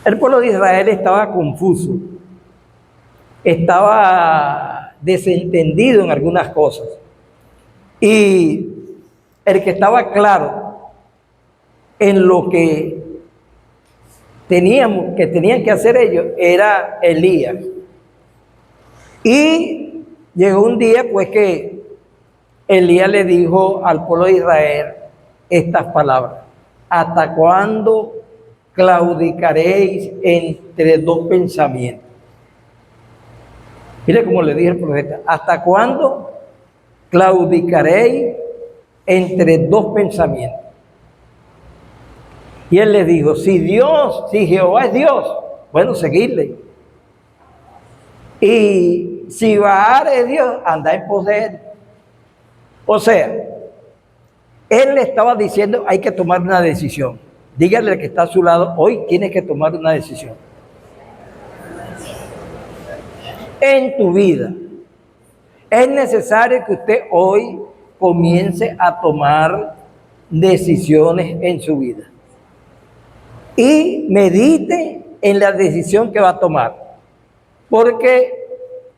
El pueblo de Israel estaba confuso, estaba desentendido en algunas cosas. Y el que estaba claro en lo que tenían que hacer ellos era Elías. Y llegó un día pues que Elías le dijo al pueblo de Israel estas palabras: ¿hasta cuándo claudicaréis entre dos pensamientos? Mire cómo le dije al profeta: ¿hasta cuándo claudicaréis entre dos pensamientos? Y él le dijo: si Jehová es Dios, bueno, seguidle. Y si Baal es Dios, anda en pos de él. O sea, él le estaba diciendo: hay que tomar una decisión. Dígale al que está a su lado: hoy tienes que tomar una decisión. En tu vida es necesario que usted hoy comience a tomar decisiones en su vida. Y medite en la decisión que va a tomar. Porque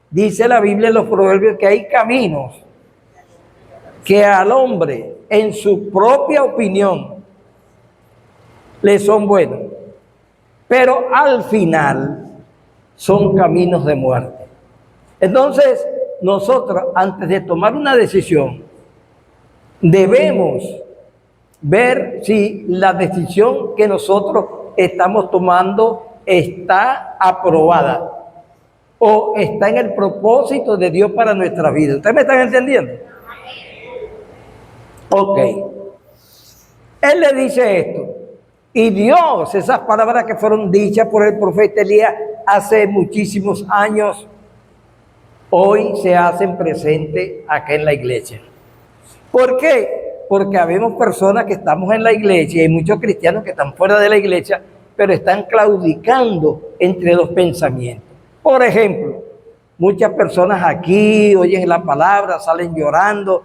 dice la Biblia en los Proverbios que hay caminos que al hombre, en su propia opinión, le son buenos, pero al final son caminos de muerte. Entonces, nosotros, antes de tomar una decisión, debemos ver si la decisión que nosotros estamos tomando está aprobada o está en el propósito de Dios para nuestra vida. ¿Ustedes me están entendiendo? Ok. Él le dice esto. Y Dios, esas palabras que fueron dichas por el profeta Elías hace muchísimos años, hoy se hacen presentes acá en la iglesia. ¿Por qué? Porque habemos personas que estamos en la iglesia y hay muchos cristianos que están fuera de la iglesia, pero están claudicando entre dos pensamientos. Por ejemplo, muchas personas aquí oyen la palabra, salen llorando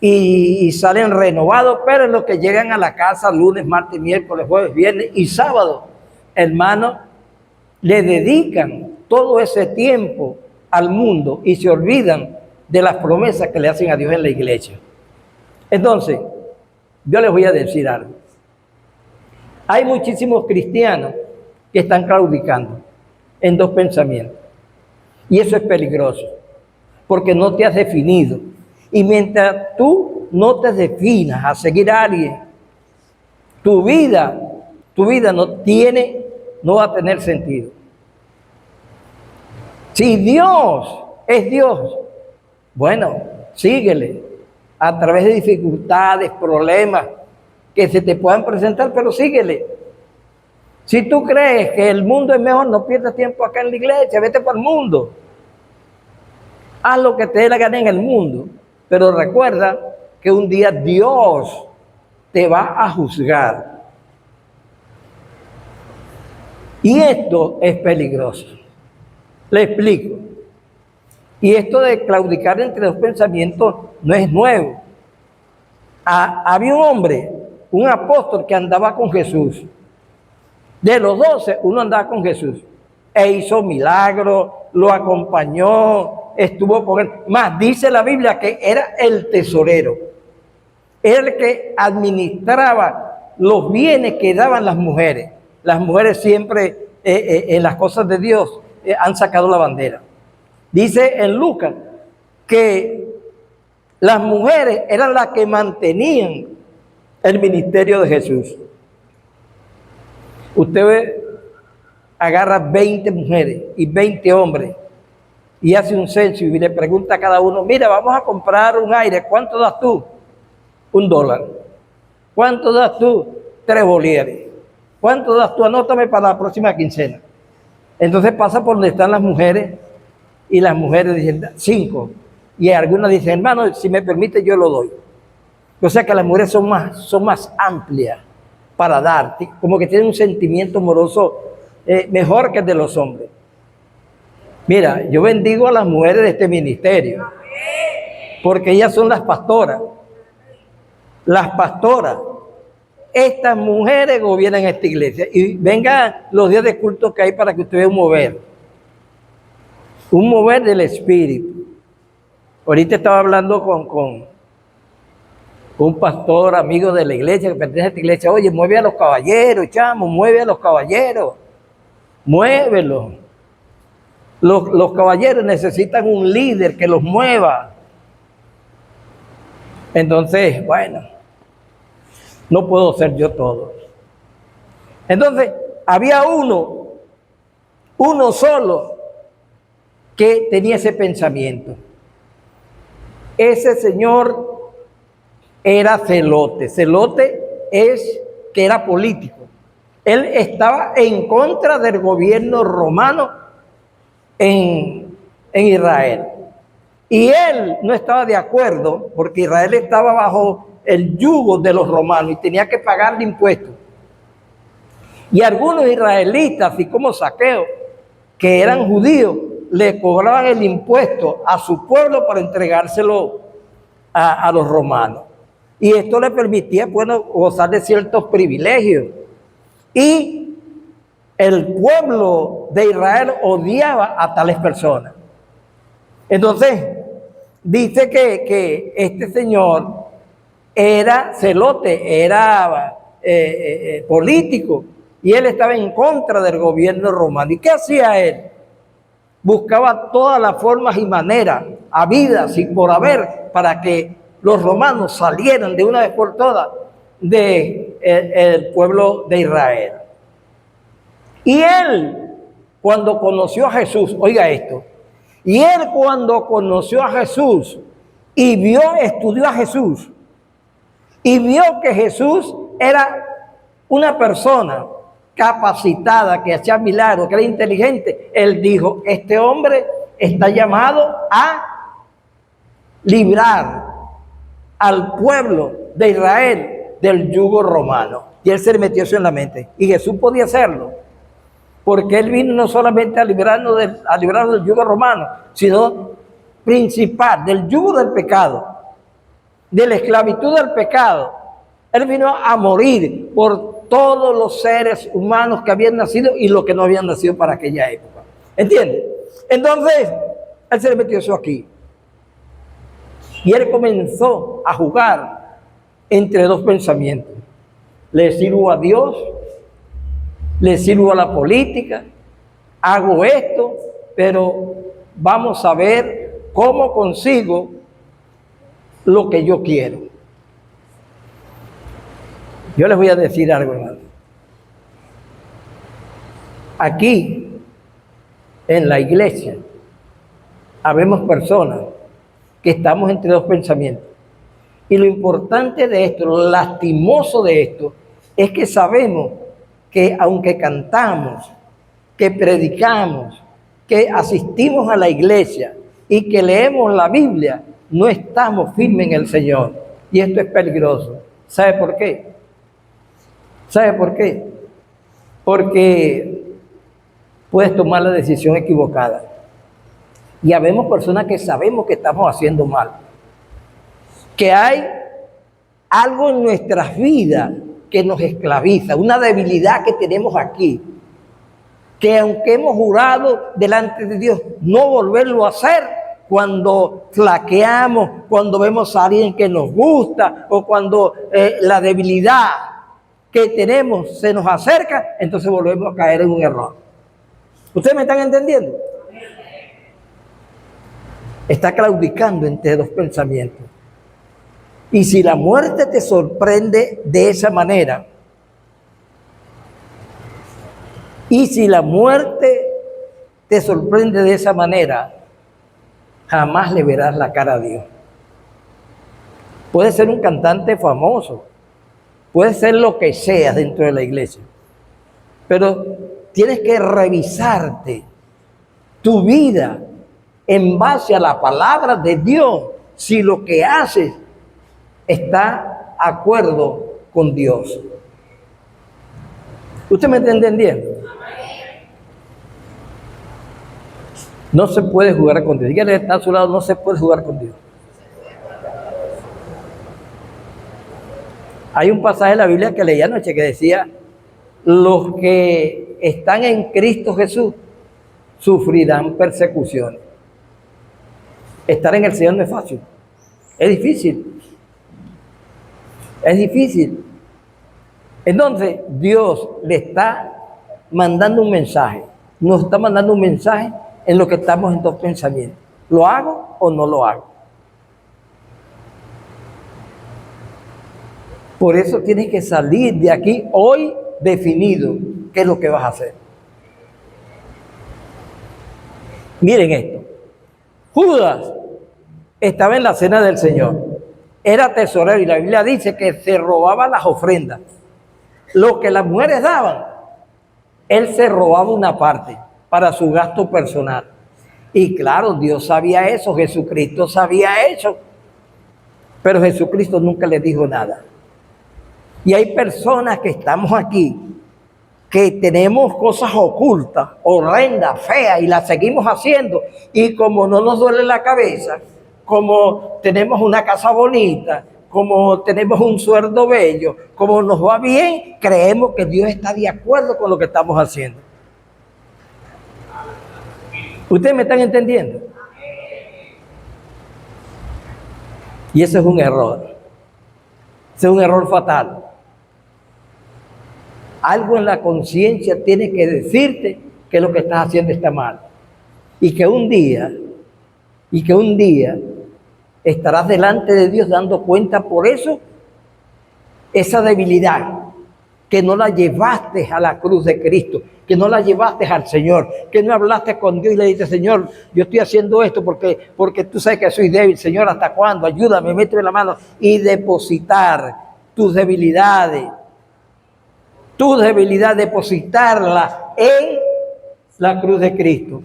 y salen renovados, pero en lo que llegan a la casa lunes, martes, miércoles, jueves, viernes y sábado, hermanos, le dedican todo ese tiempo al mundo y se olvidan de las promesas que le hacen a Dios en la iglesia. Entonces, yo les voy a decir algo. Hay muchísimos cristianos que están claudicando en dos pensamientos. Y eso es peligroso, porque no te has definido. Y mientras tú no te definas a seguir a alguien, tu vida no va a tener sentido. Si Dios es Dios, bueno, síguele a través de dificultades, problemas que se te puedan presentar, pero síguele. Si tú crees que el mundo es mejor, no pierdas tiempo acá en la iglesia, vete para el mundo. Haz lo que te dé la gana en el mundo, pero recuerda que un día Dios te va a juzgar. Y esto es peligroso. Le explico. Y esto de claudicar entre dos pensamientos no es nuevo. Había un hombre, un apóstol que andaba con Jesús. De los 12, uno andaba con Jesús. E hizo milagros, lo acompañó, estuvo con él. Más, dice la Biblia que era el tesorero. Era el que administraba los bienes que daban las mujeres. Las mujeres siempre en las cosas de Dios han sacado la bandera. Dice en Lucas que las mujeres eran las que mantenían el ministerio de Jesús. Usted agarra 20 mujeres y 20 hombres y hace un censo y le pregunta a cada uno: mira, vamos a comprar un aire, ¿cuánto das tú? $1. ¿Cuánto das tú? 3 bolívares. ¿Cuánto das tú? Anótame para la próxima quincena. Entonces pasa por donde están las mujeres y las mujeres dicen 5. Y algunas dicen: hermano, si me permite yo lo doy. O sea que las mujeres son más amplias para dar, como que tienen un sentimiento amoroso mejor que el de los hombres. Mira, yo bendigo a las mujeres de este ministerio, porque ellas son las pastoras. Las pastoras, estas mujeres gobiernan esta iglesia. Y vengan los días de culto que hay para que usted vea un mover del Espíritu. Ahorita estaba hablando con un pastor amigo de la iglesia, que pertenece a esta iglesia. Oye, mueve a los caballeros, chamo, mueve a los caballeros, muévelos. Los caballeros necesitan un líder que los mueva. Entonces, bueno, no puedo ser yo todo. Entonces, había uno solo que tenía ese pensamiento. Ese señor era Zelote. Zelote es que era político. Él estaba en contra del gobierno romano en Israel. Y él no estaba de acuerdo porque Israel estaba bajo el yugo de los romanos y tenía que pagarle impuestos. Y algunos israelitas, así como Zaqueo, que eran judíos, le cobraban el impuesto a su pueblo para entregárselo a los romanos. Y esto le permitía, bueno, gozar de ciertos privilegios. Y el pueblo de Israel odiaba a tales personas. Entonces, dice que este señor era Zelote, era político, y él estaba en contra del gobierno romano. ¿Y qué hacía él? Buscaba todas las formas y maneras, habidas y por haber, para que los romanos salieran de una vez por todas del pueblo de Israel. Y él, cuando conoció a Jesús, oiga esto, y él cuando conoció a Jesús y estudió a Jesús, y vio que Jesús era una persona capacitada, que hacía milagros, que era inteligente, él dijo, este hombre está llamado a librar al pueblo de Israel del yugo romano. Y él se le metió eso en la mente. Y Jesús podía hacerlo, porque él vino no solamente a librarnos del yugo romano, sino principal, del yugo del pecado, de la esclavitud del pecado. Él vino a morir por todos los seres humanos que habían nacido y los que no habían nacido para aquella época. ¿Entiendes? Entonces, él se le metió eso aquí. Y él comenzó a jugar entre dos pensamientos. Le sirvo a Dios, le sirvo a la política, hago esto, pero vamos a ver cómo consigo lo que yo quiero. Yo les voy a decir algo, hermano. Aquí, en la iglesia, habemos personas que estamos entre dos pensamientos. Y lo importante de esto, lo lastimoso de esto, es que sabemos que aunque cantamos, que predicamos, que asistimos a la iglesia y que leemos la Biblia, no estamos firmes en el Señor. Y esto es peligroso. ¿Sabe por qué? ¿Sabe por qué? Porque puedes tomar la decisión equivocada. Y habemos personas que sabemos que estamos haciendo mal. Que hay algo en nuestras vidas que nos esclaviza, una debilidad que tenemos aquí. Que aunque hemos jurado delante de Dios no volverlo a hacer, cuando flaqueamos, cuando vemos a alguien que nos gusta o cuando la debilidad que tenemos se nos acerca, entonces volvemos a caer en un error. ¿Ustedes me están entendiendo? Está claudicando entre dos pensamientos. Y si la muerte te sorprende de esa manera, jamás le verás la cara a Dios. Puede ser un cantante famoso, puede ser lo que sea dentro de la iglesia, pero tienes que revisarte tu vida en base a la palabra de Dios, si lo que haces está de acuerdo con Dios. ¿Usted me está entendiendo? No se puede jugar con Dios. Dígale, está a su lado, no se puede jugar con Dios. Hay un pasaje de la Biblia que leí anoche que decía, los que están en Cristo Jesús sufrirán persecuciones. Estar en el Señor no es fácil, es difícil, es difícil. Entonces Dios le está mandando un mensaje, nos está mandando un mensaje en lo que estamos en dos pensamientos. ¿Lo hago o no lo hago? Por eso tienes que salir de aquí hoy definido qué es lo que vas a hacer. Miren esto. Judas estaba en la cena del Señor. Era tesorero y la Biblia dice que se robaba las ofrendas. Lo que las mujeres daban, él se robaba una parte para su gasto personal. Y claro, Dios sabía eso, Jesucristo sabía eso. Pero Jesucristo nunca le dijo nada. Y hay personas que estamos aquí, que tenemos cosas ocultas, horrendas, feas, y las seguimos haciendo. Y como no nos duele la cabeza, como tenemos una casa bonita, como tenemos un sueldo bello, como nos va bien, creemos que Dios está de acuerdo con lo que estamos haciendo. ¿Ustedes me están entendiendo? Y ese es un error. Ese es un error fatal. Algo en la conciencia tiene que decirte que lo que estás haciendo está mal. Y que un día estarás delante de Dios dando cuenta por eso, esa debilidad, que no la llevaste a la cruz de Cristo, que no la llevaste al Señor, que no hablaste con Dios y le dijiste, Señor, yo estoy haciendo esto porque tú sabes que soy débil, Señor, ¿hasta cuándo? Ayúdame, méteme la mano, y depositar tus debilidades, depositarla en la cruz de Cristo.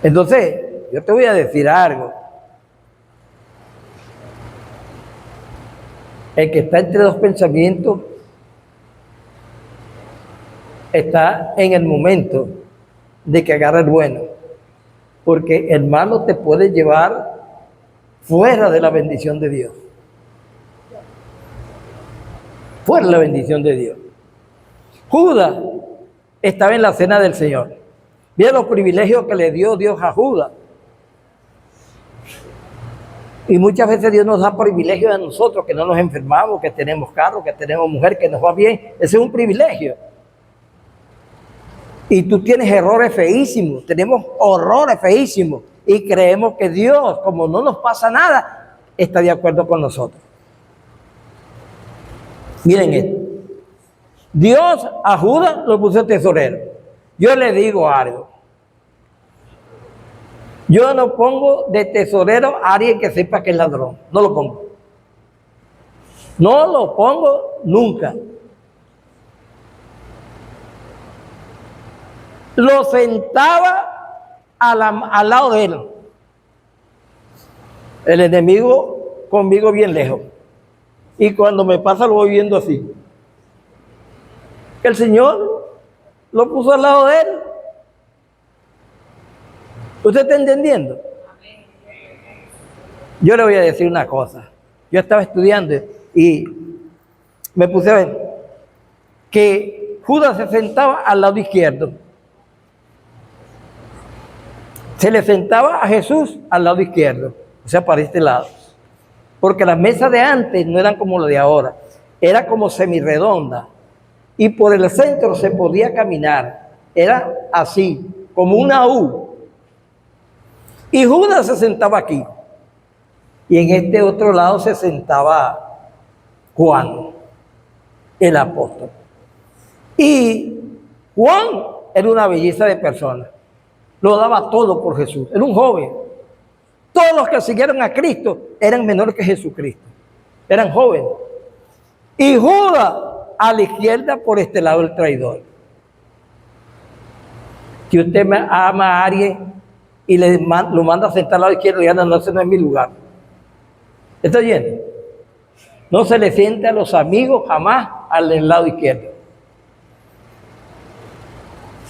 Entonces, yo te voy a decir algo. El que está entre dos pensamientos está en el momento de que agarre el bueno, porque el malo te puede llevar fuera de la bendición de Dios. Fuera de la bendición de Dios. Judas estaba en la cena del Señor. Mira los privilegios que le dio Dios a Judas. Y muchas veces Dios nos da privilegios a nosotros, que no nos enfermamos, que tenemos carro, que tenemos mujer, que nos va bien. Ese es un privilegio. Y tú tienes errores feísimos, tenemos horrores feísimos. Y creemos que Dios, como no nos pasa nada, está de acuerdo con nosotros. Miren esto. Dios a Judas lo puso tesorero. Yo le digo algo. Yo no pongo de tesorero a alguien que sepa que es ladrón. No lo pongo. No lo pongo nunca. Lo sentaba al lado de él. El enemigo conmigo bien lejos. Y cuando me pasa lo voy viendo así. El Señor lo puso al lado de él. ¿Usted está entendiendo? Yo le voy a decir una cosa. Yo estaba estudiando y me puse a ver que Judas se sentaba al lado izquierdo. Se le sentaba a Jesús al lado izquierdo, o sea, para este lado. Porque las mesas de antes no eran como las de ahora, era como semirredonda. Y por el centro se podía caminar, era así, como una U. Y Judas se sentaba aquí. Y en este otro lado se sentaba Juan, el apóstol. Y Juan era una belleza de persona. Lo daba todo por Jesús. Era un joven. Todos los que siguieron a Cristo eran menores que Jesucristo. Eran jóvenes. Y Judas a la izquierda, por este lado, el traidor. Si usted ama a alguien y lo manda a sentar al lado izquierdo, y anda, no, ese no es mi lugar. ¿Está oyendo? No se le siente a los amigos jamás al lado izquierdo.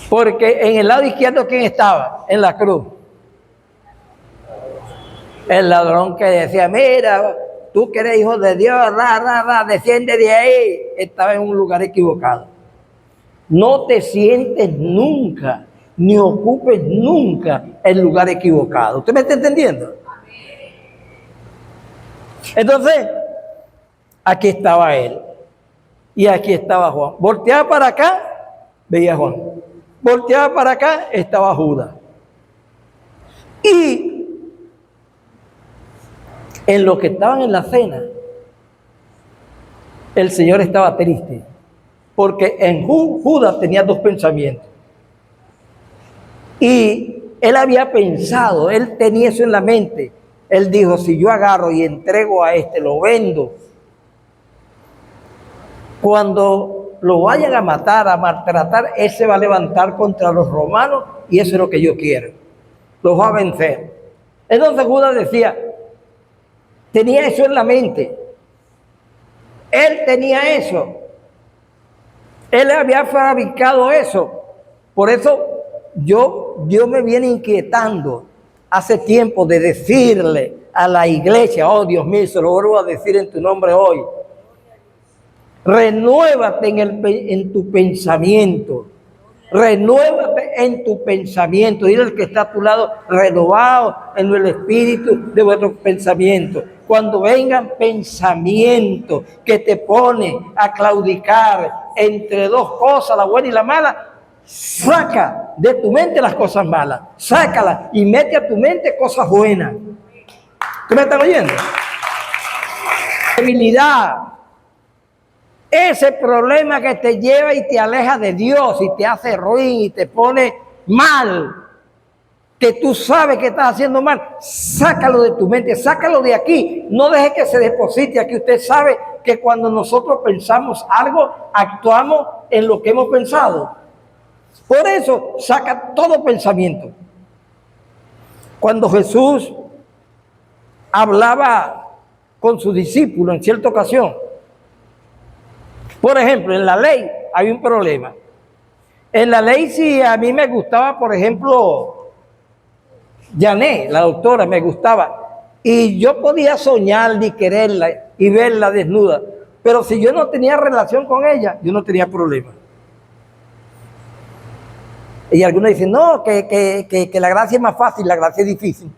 Porque en el lado izquierdo, ¿quién estaba? En la cruz. El ladrón que decía, mira, tú que eres hijo de Dios, desciende de ahí, estaba en un lugar equivocado. No te sientes nunca, ni ocupes nunca el lugar equivocado. ¿Usted me está entendiendo? Entonces, aquí estaba él. Y aquí estaba Juan. Volteaba para acá, veía a Juan. Volteaba para acá, estaba Judas. Y en lo que estaban en la cena, el Señor estaba triste. Porque en Judas tenía dos pensamientos. Y él había pensado, él tenía eso en la mente. Él dijo, si yo agarro y entrego a este, lo vendo, cuando lo vayan a matar, a maltratar, él se va a levantar contra los romanos y eso es lo que yo quiero. Los va a vencer. Entonces Judas decía, tenía eso en la mente. Él tenía eso. Él había fabricado eso. Por eso Dios me viene inquietando hace tiempo de decirle a la iglesia, oh Dios mío, se lo vuelvo a decir en tu nombre hoy. Renuévate en tu pensamiento. Renuévate en tu pensamiento. Dile al que está a tu lado, renovado en el espíritu de vuestros pensamientos. Cuando vengan pensamientos que te ponen a claudicar entre dos cosas, la buena y la mala, saca de tu mente las cosas malas. Sácalas y mete a tu mente cosas buenas. ¿Tú me estás oyendo? Debilidad. Ese problema que te lleva y te aleja de Dios y te hace ruin y te pone mal, que tú sabes que estás haciendo mal, sácalo de tu mente, sácalo de aquí. No dejes que se deposite aquí. Usted sabe que cuando nosotros pensamos algo, actuamos en lo que hemos pensado. Por eso, saca todo pensamiento. Cuando Jesús hablaba con sus discípulos en cierta ocasión, por ejemplo, en la ley hay un problema. En la ley, si a mí me gustaba, por ejemplo, Janet, la doctora, me gustaba, y yo podía soñar y quererla y verla desnuda, pero si yo no tenía relación con ella, yo no tenía problema. Y algunos dicen, no, que la gracia es más fácil, la gracia es difícil.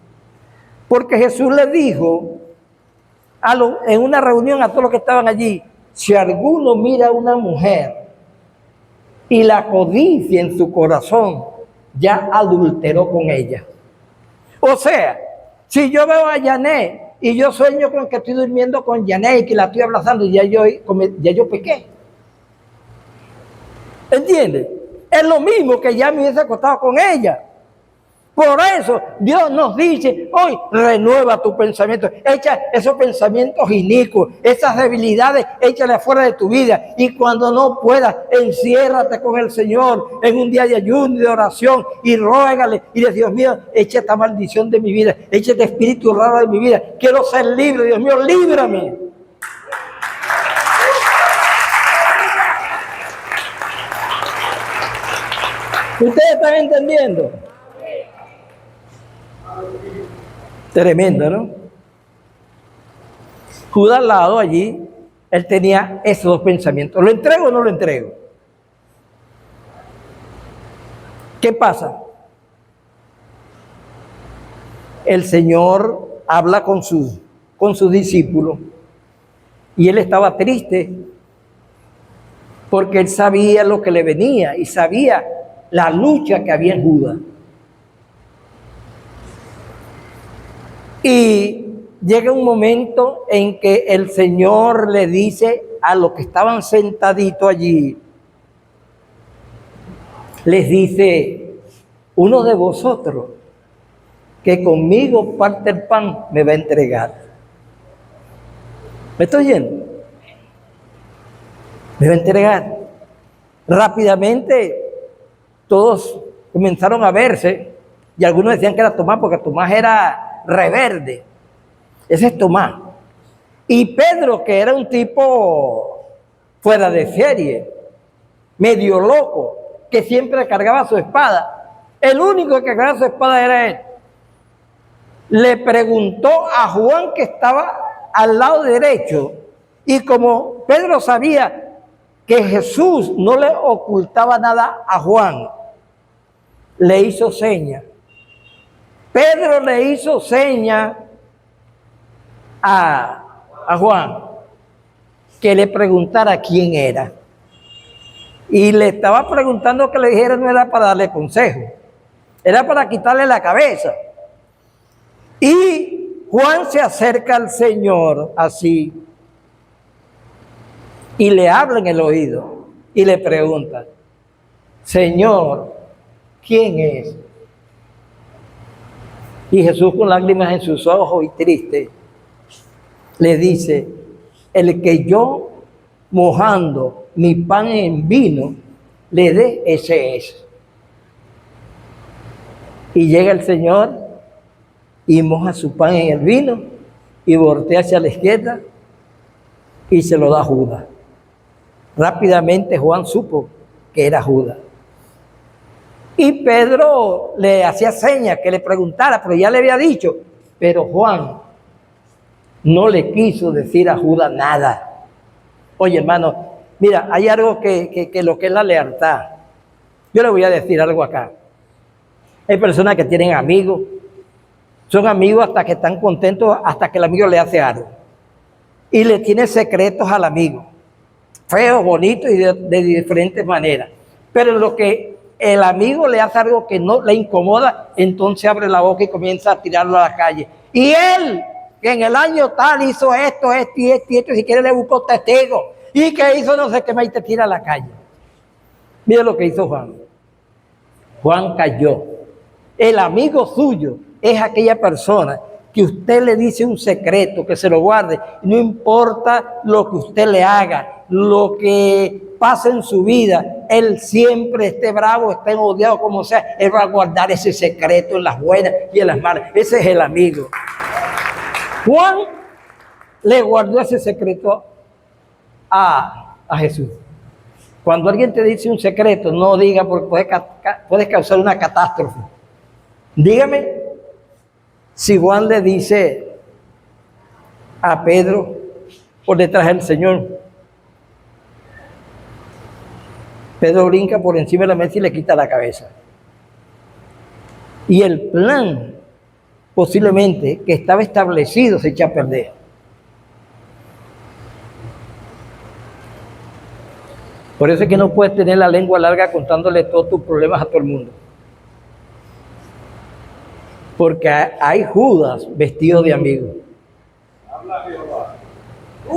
Porque Jesús le dijo en una reunión a todos los que estaban allí, si alguno mira a una mujer y la codicia en su corazón, ya adulteró con ella. O sea, si yo veo a Janet y yo sueño con que estoy durmiendo con Janet y que la estoy abrazando, ya yo pequé. ¿Entiendes? Es lo mismo que ya me hubiese acostado con ella. Por eso Dios nos dice, hoy renueva tu pensamiento, echa esos pensamientos inicuos, esas debilidades, échale fuera de tu vida. Y cuando no puedas, enciérrate con el Señor en un día de ayuno y de oración y ruégale y dice, Dios mío, echa esta maldición de mi vida, echa este espíritu raro de mi vida, quiero ser libre, Dios mío, líbrame. ¿Ustedes están entendiendo? Tremendo, ¿no? Judas al lado allí, él tenía esos dos pensamientos. ¿Lo entrego o no lo entrego? ¿Qué pasa? El Señor habla con sus discípulos y él estaba triste porque él sabía lo que le venía y sabía la lucha que había en Judas. Y llega un momento en que el Señor le dice a los que estaban sentaditos allí, les dice, uno de vosotros que conmigo parte el pan me va a entregar. ¿Me estoy oyendo? Me va a entregar. Rápidamente todos comenzaron a verse y algunos decían que era Tomás porque Tomás era reverde. Ese es Tomás. Y Pedro, que era un tipo fuera de serie, medio loco, que siempre cargaba su espada. El único que cargaba su espada era él. Le preguntó a Juan que estaba al lado derecho, y como Pedro sabía que Jesús no le ocultaba nada a Juan, le hizo seña. Pedro le hizo seña a Juan que le preguntara quién era. Y le estaba preguntando que le dijera, no era para darle consejo, era para quitarle la cabeza. Y Juan se acerca al Señor así y le habla en el oído y le pregunta, Señor, ¿quién es? Y Jesús, con lágrimas en sus ojos y triste, le dice, el que yo, mojando mi pan en vino, le dé, ese es. Y llega el Señor y moja su pan en el vino y voltea hacia la izquierda y se lo da a Judas. Rápidamente Juan supo que era Judas. Y Pedro le hacía señas que le preguntara, pero ya le había dicho. Pero Juan no le quiso decir a Judas nada. Oye, hermano, mira, hay algo que lo que es la lealtad. Yo le voy a decir algo acá. Hay personas que tienen amigos, son amigos hasta que están contentos, hasta que el amigo le hace algo. Y le tiene secretos al amigo, feos, bonitos y de diferentes maneras. Pero lo que el amigo le hace algo que no le incomoda, entonces abre la boca y comienza a tirarlo a la calle. Y él, que en el año tal hizo esto, si quiere le buscó testigo, y que hizo no sé qué más y te tira a la calle. Mira lo que hizo Juan. Juan cayó. El amigo suyo es aquella persona que usted le dice un secreto, que se lo guarde, no importa lo que usted le haga, lo que pase en su vida, él siempre esté bravo, esté odiado, como sea, él va a guardar ese secreto en las buenas y en las malas. Ese es el amigo. Juan le guardó ese secreto a Jesús. Cuando alguien te dice un secreto, no diga porque puede causar una catástrofe. Dígame si Juan le dice a Pedro por detrás del Señor. Pedro brinca por encima de la mesa y le quita la cabeza. Y el plan, posiblemente, que estaba establecido, se echa a perder. Por eso es que no puedes tener la lengua larga contándole todos tus problemas a todo el mundo. Porque hay Judas vestido de amigo.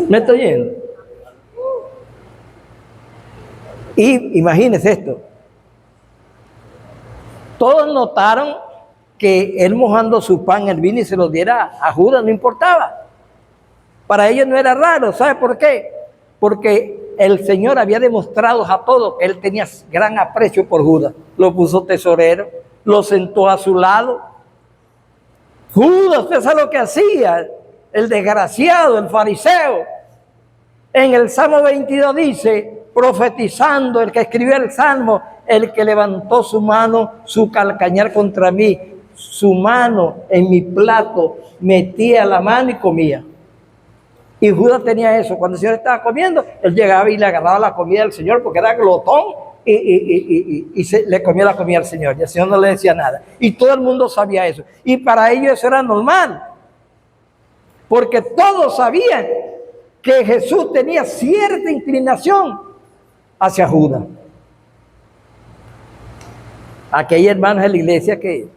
¿Me estoy yendo? Y imagínense esto. Todos notaron que él mojando su pan en el vino y se lo diera a Judas, no importaba. Para ellos no era raro. ¿Sabe por qué? Porque el Señor había demostrado a todos que él tenía gran aprecio por Judas. Lo puso tesorero, lo sentó a su lado. Judas, usted sabe lo que hacía, el desgraciado, el fariseo. En el Salmo 22 dice, profetizando, el que escribió el Salmo, el que levantó su mano, su calcañar contra mí, su mano en mi plato, metía la mano y comía. Y Judas tenía eso. Cuando el Señor estaba comiendo, él llegaba y le agarraba la comida del Señor porque era glotón y le comía la comida al Señor. Y el Señor no le decía nada. Y todo el mundo sabía eso. Y para ellos eso era normal. Porque todos sabían que Jesús tenía cierta inclinación hacia Judas. Aquí hay hermanos de la iglesia que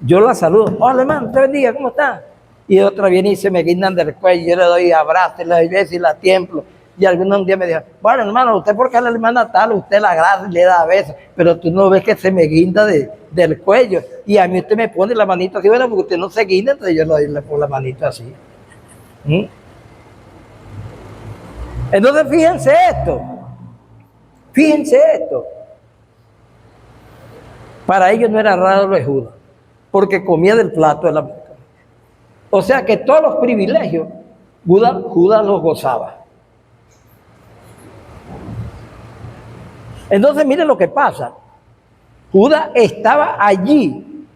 yo la saludo. Hola hermano, te bendiga, ¿cómo está? Y otra viene y se me guindan del cuello, yo le doy abrazo, le doy besos y la tiemblo. Y algunos un día me dijeron, bueno hermano, usted porque es la hermana tal, usted la abraza y le da besos, pero tú no ves que se me guinda del cuello. Y a mí usted me pone la manito así, bueno, porque usted no se guinda, entonces yo le pongo la manito así. Entonces fíjense esto. Para ellos no era raro lo de Judas, porque comía del plato de la boca. O sea que todos los privilegios Judas los gozaba. Entonces miren lo que pasa. Judas estaba allí,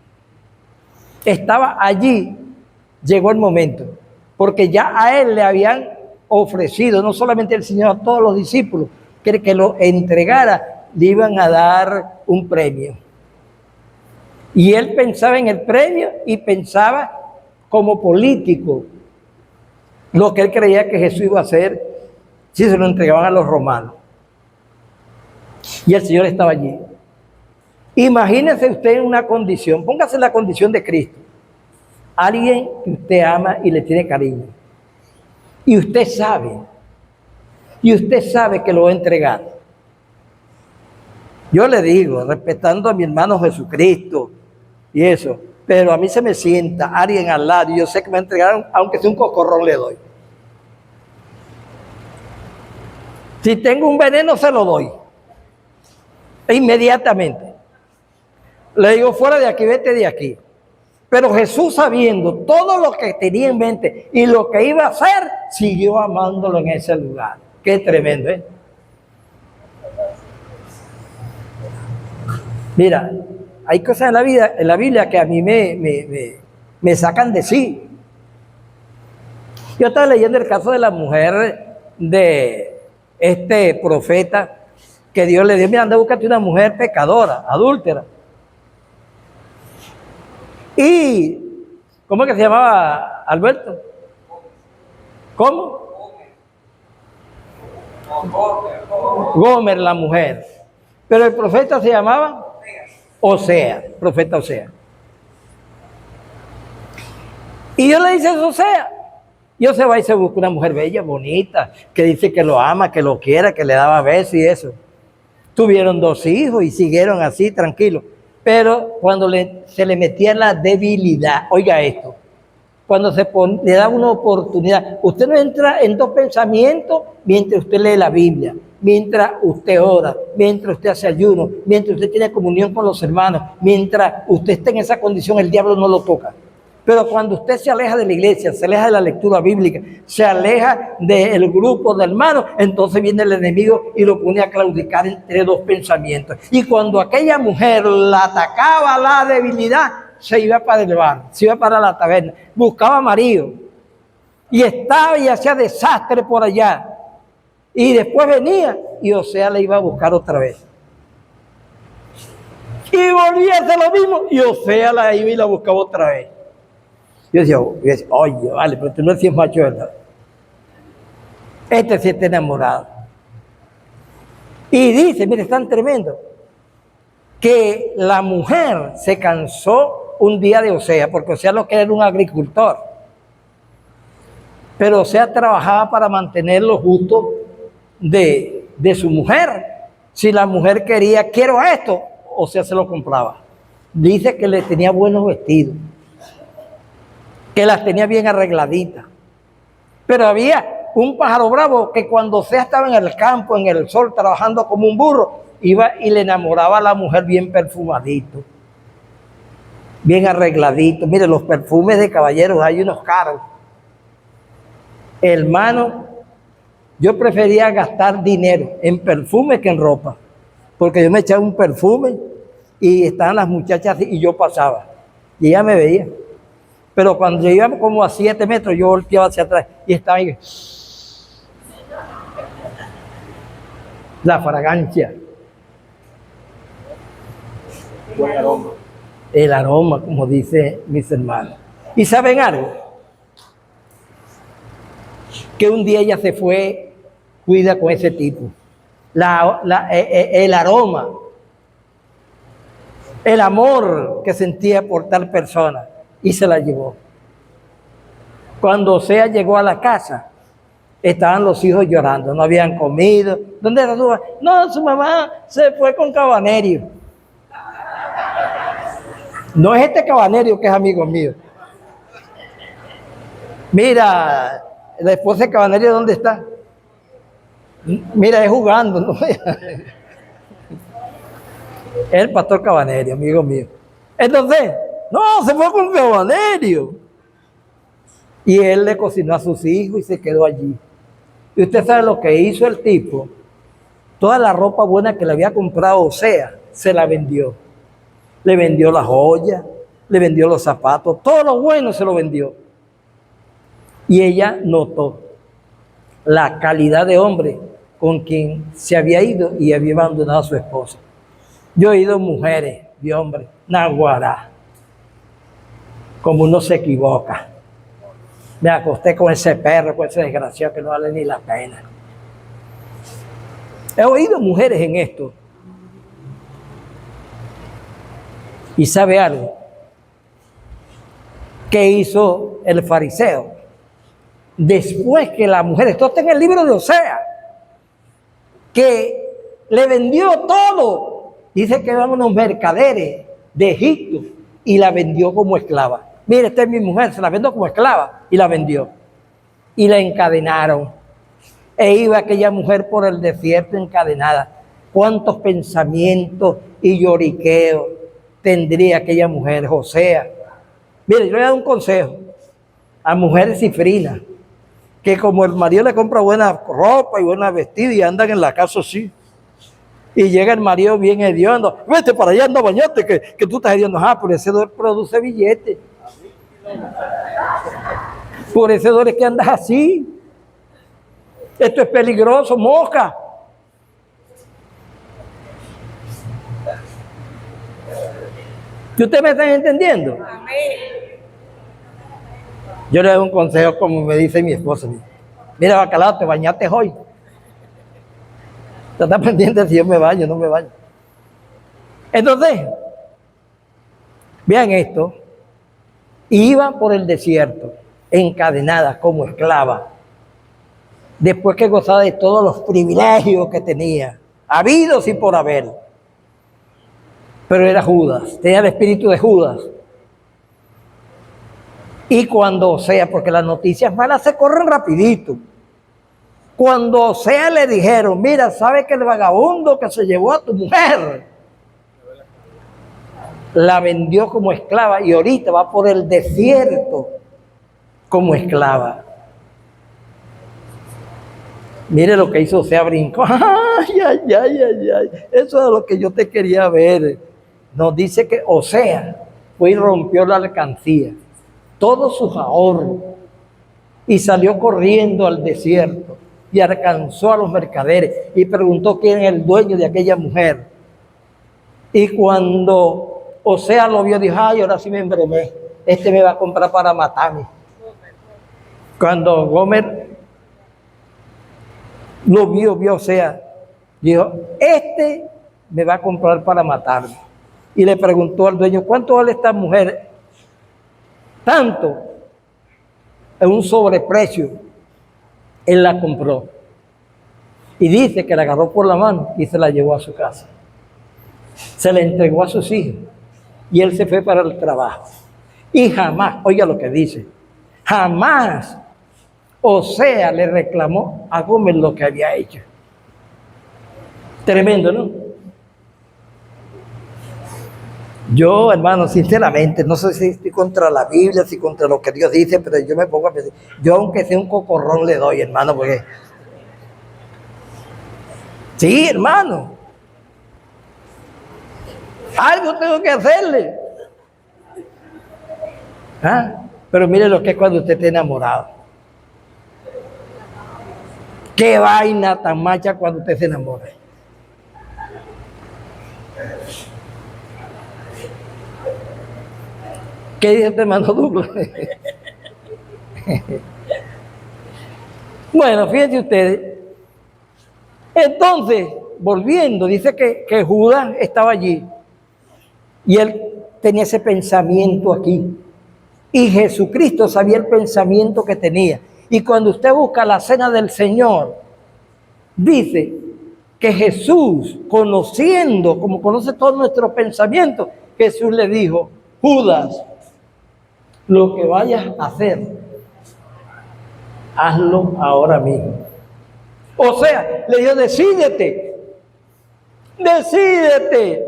llegó el momento. porque ya a él le habían ofrecido, no solamente el Señor, a todos los discípulos, que el que lo entregara le iban a dar un premio. Y él pensaba en el premio y pensaba como político lo que él creía que Jesús iba a hacer si se lo entregaban a los romanos. Y el Señor estaba allí. Imagínese usted en una condición, póngase en la condición de Cristo. Alguien que usted ama y le tiene cariño. Y usted sabe que lo va a entregar. Yo le digo, respetando a mi hermano Jesucristo y eso, pero a mí se me sienta alguien al lado y yo sé que me entregaron, aunque sea un cocorrón le doy. Si tengo un veneno se lo doy. Inmediatamente. Le digo, fuera de aquí, vete de aquí. Pero Jesús, sabiendo todo lo que tenía en mente y lo que iba a hacer, siguió amándolo en ese lugar. Qué tremendo, ¿eh? Mira, hay cosas en la Biblia que a mí me sacan de sí. Yo estaba leyendo el caso de la mujer de este profeta que Dios le dio, mira, anda, búscate una mujer pecadora, adúltera. Y, ¿cómo es que se llamaba Alberto? ¿Cómo? Gomer, la mujer. Pero el profeta se llamaba Osea, profeta Osea. Y Dios le dice a Osea, y Osea va y se busca una mujer bella, bonita, que dice que lo ama, que lo quiera, que le daba besos y eso. Tuvieron 2 hijos y siguieron así, tranquilos. Pero cuando se le metía la debilidad, oiga esto, cuando le da una oportunidad, usted no entra en 2 pensamientos mientras usted lee la Biblia, mientras usted ora, mientras usted hace ayuno, mientras usted tiene comunión con los hermanos, mientras usted esté en esa condición, el diablo no lo toca. Pero cuando usted se aleja de la iglesia, se aleja de la lectura bíblica, se aleja del grupo de hermanos, entonces viene el enemigo y lo pone a claudicar entre 2 pensamientos. Y cuando aquella mujer la atacaba la debilidad, se iba para el bar, se iba para la taberna, buscaba marido y estaba y hacía desastre por allá. Y después venía y Osea le iba a buscar otra vez. Y volvía a hacer lo mismo y Osea la iba y la buscaba otra vez. Yo decía, oye, vale, pero tú no eres macho, ¿verdad? Este sí está enamorado. Y dice, mire, es tan tremendo, que la mujer se cansó un día de Osea, porque Osea lo que era un agricultor. Pero Osea trabajaba para mantener lo justo de su mujer. Si la mujer quería, quiero esto, Osea se lo compraba. Dice que le tenía buenos vestidos, que las tenía bien arregladitas. Pero había un pájaro bravo que cuando Osea estaba en el campo, en el sol, trabajando como un burro, iba y le enamoraba a la mujer bien perfumadito, bien arregladito. Mire, los perfumes de caballeros, hay unos caros. Hermano, yo prefería gastar dinero en perfume que en ropa, porque yo me echaba un perfume y estaban las muchachas así, y yo pasaba, y ella me veía. Pero cuando yo iba como a 7 metros, yo volteaba hacia atrás y estaba ahí. La fragancia. Buen aroma. El aroma, como dicen mis hermanos. ¿Y saben algo? Que un día ella se fue, cuida con ese tipo. El aroma, el amor que sentía por tal persona, y se la llevó. Cuando Osea llegó a la casa, estaban los hijos llorando, no habían comido. ¿Dónde está su mamá? No, su mamá se fue con Cabanerio. No es este Cabanerio que es amigo mío. Mira, la esposa de Cabanerio, ¿dónde está? Mira, es jugando, ¿no? El pastor Cabanerio, amigo mío. Entonces, no, se fue con Cabanerio. Y él le cocinó a sus hijos y se quedó allí. Y usted sabe lo que hizo el tipo. Toda la ropa buena que le había comprado Osea, se la vendió. Le vendió las joyas, le vendió los zapatos, todo lo bueno se lo vendió. Y ella notó la calidad de hombre con quien se había ido y había abandonado a su esposa. Yo he oído mujeres y hombres, naguará, como uno se equivoca. Me acosté con ese perro, con ese desgraciado que no vale ni la pena. He oído mujeres en esto. ¿Y sabe algo? ¿Qué hizo el fariseo? Después que la mujer, esto está en el libro de Osea, que le vendió todo. Dice que eran unos mercaderes de Egipto y la vendió como esclava. Mire, esta es mi mujer, se la vendió como esclava y la vendió. Y la encadenaron. E iba aquella mujer por el desierto encadenada. ¿Cuántos pensamientos y lloriqueos tendría aquella mujer, Osea? Mire, yo le doy un consejo a mujeres cifrinas, que como el marido le compra buena ropa y buena vestida y andan en la casa así. Y llega el marido bien hediondo. Vete para allá, anda, bañate, que tú estás hediondo. Ah, por ese dolor produce billetes. Por ese dolor es que andas así. Esto es peligroso, mosca. ¿Y ustedes me están entendiendo? Yo le doy un consejo como me dice mi esposa. Mira, bacalao, te bañaste hoy. Te estás pendiente si yo me baño o no me baño. Entonces, vean esto. Iba por el desierto, encadenada como esclava. Después que gozaba de todos los privilegios que tenía, habidos y por haber. Pero era Judas, tenía el espíritu de Judas. Y cuando Osea, porque las noticias malas se corren rapidito. Cuando Osea le dijeron, mira, ¿sabes que el vagabundo que se llevó a tu mujer la vendió como esclava y ahorita va por el desierto como esclava? Mire lo que hizo Osea, brincó. Ay, ay, ay, ay, ay. Eso es lo que yo te quería ver. Nos dice que Osea fue y rompió la alcancía, todos sus ahorros, y salió corriendo al desierto y alcanzó a los mercaderes y preguntó quién es el dueño de aquella mujer. Y cuando Osea lo vio, dijo, ay, ahora sí me embromé, este me va a comprar para matarme. Cuando Gomer lo vio Osea, dijo, este me va a comprar para matarme. Y le preguntó al dueño, ¿cuánto vale esta mujer? Tanto, en un sobreprecio. Él la compró. Y dice que la agarró por la mano y se la llevó a su casa. Se la entregó a sus hijos. Y él se fue para el trabajo. Y jamás, oiga lo que dice, jamás Osea le reclamó a Gomer lo que había hecho. Tremendo, ¿no? Yo, hermano, sinceramente, no sé si estoy contra la Biblia, si contra lo que Dios dice, pero yo me pongo a pensar, yo aunque sea un cocorrón le doy, hermano, porque... Sí, hermano. Algo tengo que hacerle. ¿Ah? Pero mire lo que es cuando usted está enamorado. Qué vaina tan macha cuando usted se enamora. ¿Qué dice este hermano Douglas? Bueno, fíjense ustedes. Entonces, volviendo, dice que Judas estaba allí. Y él tenía ese pensamiento aquí. Y Jesucristo sabía el pensamiento que tenía. Y cuando usted busca la cena del Señor, dice que Jesús, conociendo, como conoce todos nuestros pensamientos, Jesús le dijo, Judas, lo que vayas a hacer, hazlo ahora mismo. O sea, le dijo, decídete, decídete.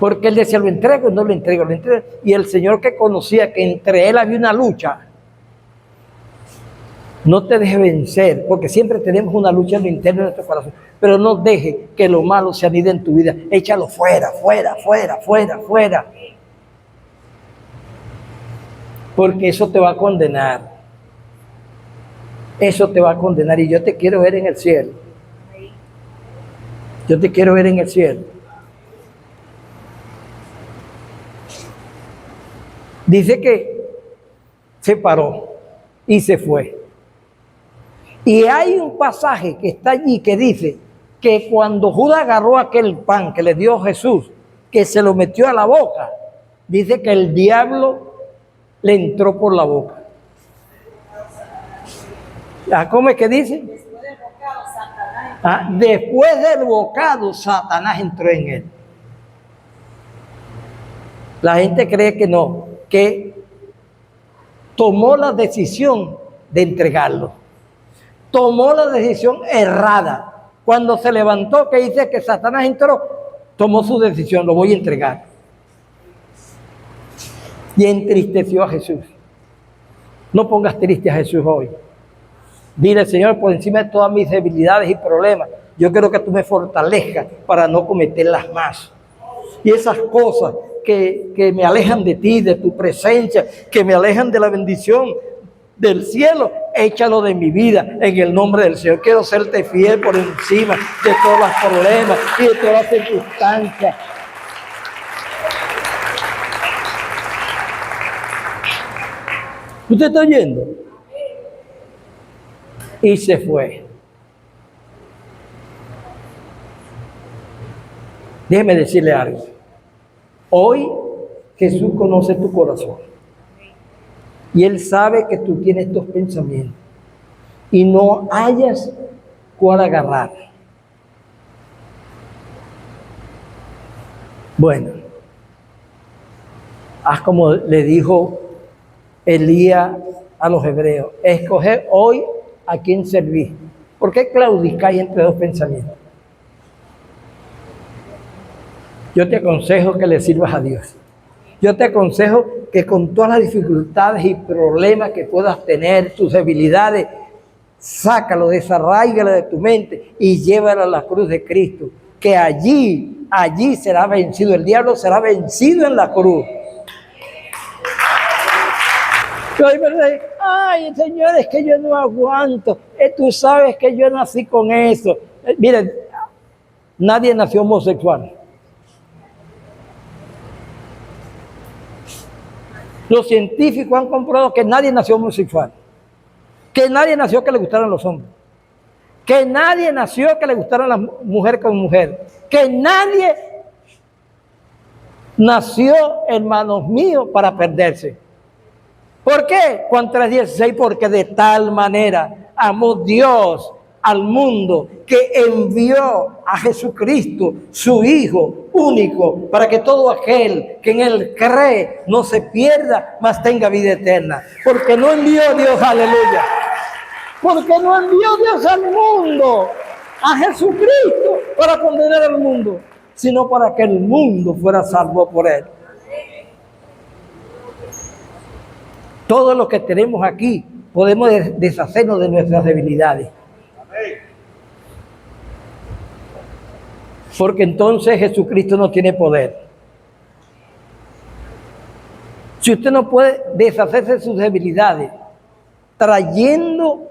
Porque él decía, lo entrego, no lo entrego, lo entrego. Y el Señor, que conocía que entre él había una lucha, no te deje vencer, porque siempre tenemos una lucha en lo interno de nuestro corazón, pero no deje que lo malo se anide en tu vida. Échalo fuera, fuera, fuera, fuera, fuera. porque eso te va a condenar. Eso te va a condenar y yo te quiero ver en el cielo. Yo te quiero ver en el cielo. Dice que se paró y se fue. Y hay un pasaje que está allí que dice que cuando Judas agarró aquel pan que le dio Jesús, que se lo metió a la boca, dice que el diablo le entró por la boca. ¿Cómo es que dice? Después del bocado, Satanás entró en él. La gente cree que no, que tomó la decisión de entregarlo. Tomó la decisión errada. Cuando se levantó, que dice que Satanás entró, tomó su decisión, lo voy a entregar. Y entristeció a Jesús. No pongas triste a Jesús hoy. Dile, Señor, por encima de todas mis debilidades y problemas, yo quiero que tú me fortalezcas para no cometerlas más. Y esas cosas que me alejan de ti, de tu presencia, que me alejan de la bendición del cielo, échalo de mi vida en el nombre del Señor. Quiero serte fiel por encima de todos los problemas y de todas las circunstancias. ¿Usted está oyendo? Y se fue. Déjeme decirle algo. Hoy Jesús conoce tu corazón. Y Él sabe que tú tienes estos pensamientos. Y no hayas cuál agarrar. Bueno. Haz como le dijo Elías a los hebreos. Escoger hoy a quién servir. ¿Por qué claudicáis entre dos pensamientos? Yo te aconsejo que le sirvas a Dios. Yo te aconsejo que con todas las dificultades y problemas que puedas tener, tus debilidades, sácalo, desarráigalo de tu mente y llévalo a la cruz de Cristo. Que allí será vencido. El diablo será vencido en la cruz. Ay, Señor, es que yo no aguanto. Tú sabes que yo nací con eso. Miren, nadie nació homosexual. Los científicos han comprobado que nadie nació homosexual. Que nadie nació que le gustaran los hombres. Que nadie nació que le gustaran las mujeres con mujer. Que nadie nació, hermanos míos, para perderse. ¿Por qué? Juan 3:16, porque de tal manera amó Dios al mundo que envió a Jesucristo, su Hijo único, para que todo aquel que en Él cree no se pierda, mas tenga vida eterna. Porque no envió Dios, aleluya. Porque no envió Dios al mundo, a Jesucristo, para condenar al mundo, sino para que el mundo fuera salvo por Él. Todo lo que tenemos aquí podemos deshacernos de nuestras debilidades. Porque entonces Jesucristo no tiene poder. Si usted no puede deshacerse de sus debilidades, trayendo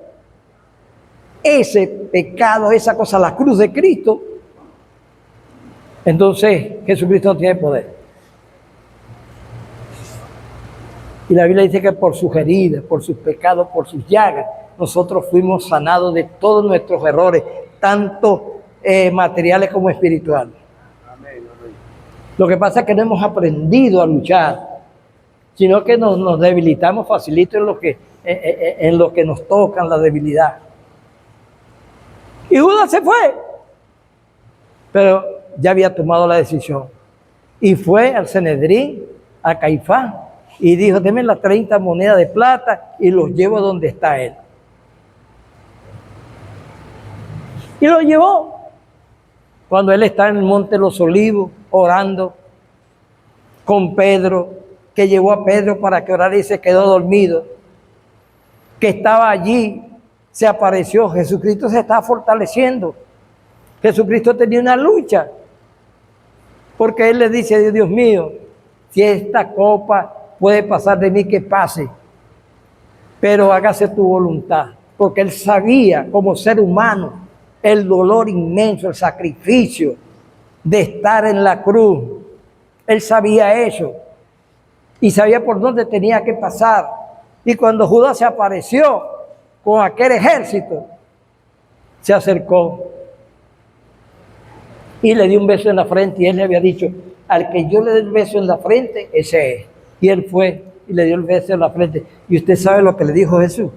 ese pecado, esa cosa a la cruz de Cristo, entonces Jesucristo no tiene poder. Y la Biblia dice que por sus heridas, por sus pecados, por sus llagas, nosotros fuimos sanados de todos nuestros errores, tanto materiales como espirituales. Lo que pasa es que no hemos aprendido a luchar, sino que nos debilitamos facilito en lo que nos tocan la debilidad. Y Judas se fue, pero ya había tomado la decisión. Y fue al Sanedrín, a Caifás, y dijo, denme las 30 monedas de plata y los llevo donde está él. Y lo llevó. Cuando él está en el monte de los Olivos, orando con Pedro, que llevó a Pedro para que orara y se quedó dormido, que estaba allí, se apareció, Jesucristo se estaba fortaleciendo. Jesucristo tenía una lucha, porque él le dice, Dios mío, si esta copa puede pasar de mí, que pase, pero hágase tu voluntad, porque él sabía como ser humano el dolor inmenso, el sacrificio de estar en la cruz. Él sabía eso y sabía por dónde tenía que pasar. Y cuando Judas se apareció con aquel ejército, se acercó y le dio un beso en la frente, y él le había dicho: al que yo le dé el beso en la frente, ese es. Y él fue y le dio el beso en la frente. Y usted sabe lo que le dijo Jesús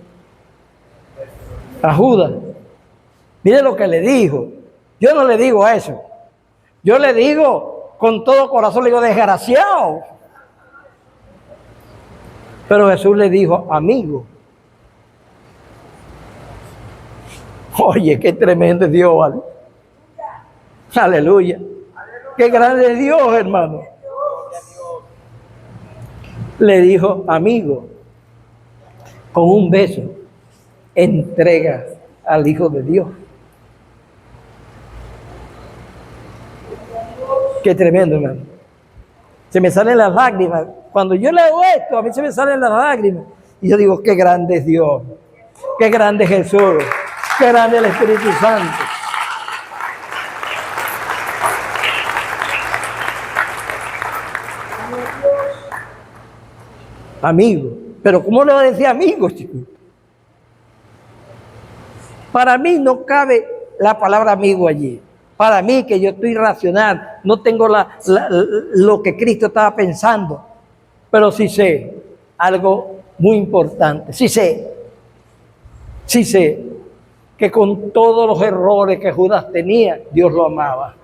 a Judas. Mire lo que le dijo. Yo no le digo eso. Yo le digo con todo corazón, le digo: desgraciado. Pero Jesús le dijo: amigo. Oye, qué tremendo es Dios, ¿vale? Aleluya. Qué grande es Dios, hermano. Le dijo: amigo. Con un beso entrega al Hijo de Dios. Qué tremendo, hermano. Se me salen las lágrimas. Cuando yo leo esto, a mí se me salen las lágrimas. Y yo digo: qué grande es Dios. Qué grande es Jesús. Qué grande es el Espíritu Santo. Amigo. Pero ¿cómo le va a decir amigo, chicos? Para mí no cabe la palabra amigo allí. Para mí, que yo estoy racional, no tengo lo que Cristo estaba pensando, pero sí sé algo muy importante. Sí sé que con todos los errores que Judas tenía, Dios lo amaba.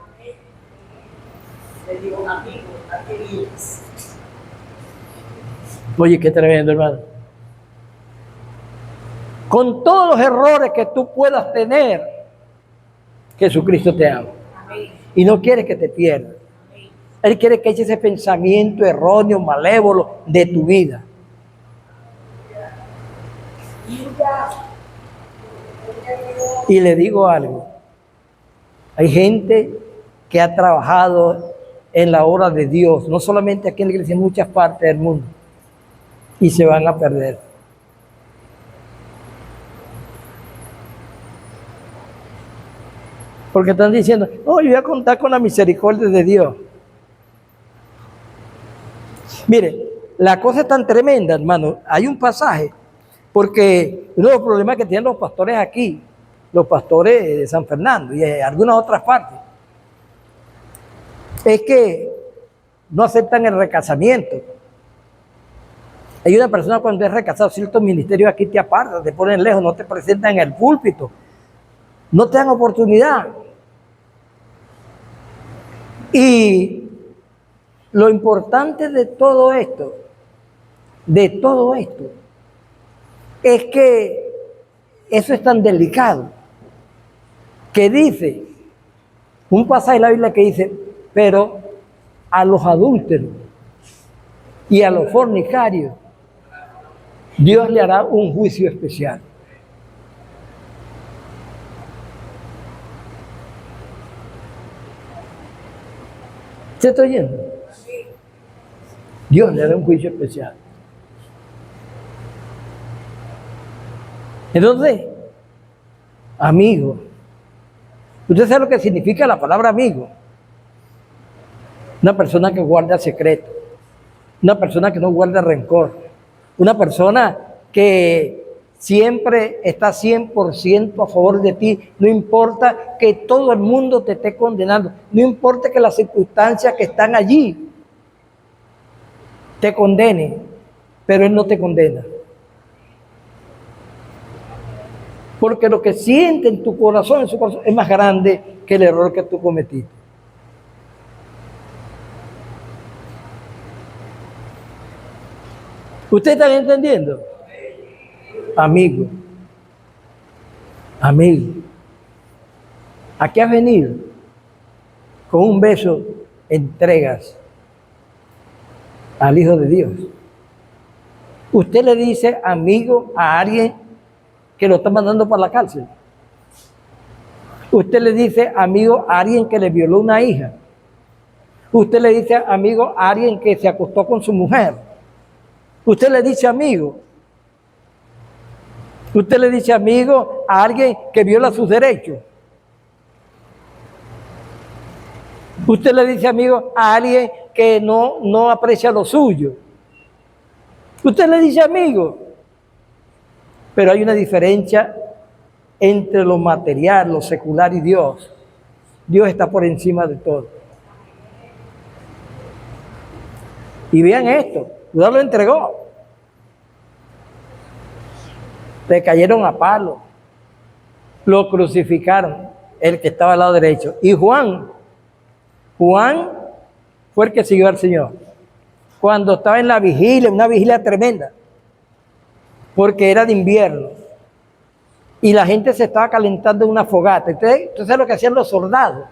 Le digo, amigo, ¿a qué vienes? Oye, qué tremendo, hermano. Con todos los errores que tú puedas tener, Jesucristo te ama. Amén. Y no quiere que te pierdas. Amén. Él quiere que eches ese pensamiento erróneo, malévolo de tu vida. Y le digo algo. Hay gente que ha trabajado en la obra de Dios, no solamente aquí en la iglesia, en muchas partes del mundo, y se van a perder. Porque están diciendo: oh, yo voy a contar con la misericordia de Dios. Mire, la cosa es tan tremenda, hermano. Hay un pasaje, porque uno de los problemas que tienen los pastores aquí, los pastores de San Fernando y de algunas otras partes, es que no aceptan el recasamiento. Hay una persona, cuando es recasado, ciertos ministerios aquí te apartan, te ponen lejos, no te presentan en el púlpito, no te dan oportunidad. Y lo importante de todo esto, es que eso es tan delicado, que dice, un pasaje de la Biblia que dice: pero a los adúlteros y a los fornicarios, Dios le hará un juicio especial. ¿Se está oyendo? Dios le hará un juicio especial. Entonces, amigo, ¿usted sabe lo que significa la palabra amigo? Una persona que guarda secreto, una persona que no guarda rencor, una persona que siempre está 100% a favor de ti, no importa que todo el mundo te esté condenando, no importa que las circunstancias que están allí te condenen, pero Él no te condena. Porque lo que siente en tu corazón, en su corazón, es más grande que el error que tú cometiste. ¿Usted está entendiendo? Amigo, ¿a qué has venido? Con un beso entregas al Hijo de Dios. Usted le dice amigo a alguien que lo está mandando para la cárcel. Usted le dice amigo a alguien que le violó una hija. Usted le dice amigo a alguien que se acostó con su mujer. Usted le dice amigo Usted le dice amigo a alguien que viola sus derechos. Usted le dice amigo a alguien que no aprecia lo suyo. Usted le dice amigo. Pero hay una diferencia entre lo material, lo secular y Dios. Dios está por encima de todo. Y vean esto, Dios lo entregó. Le cayeron a palo, lo crucificaron, el que estaba al lado derecho. Y Juan fue el que siguió al Señor. Cuando estaba en la vigilia, una vigilia tremenda, porque era de invierno. Y la gente se estaba calentando en una fogata. Entonces lo que hacían los soldados,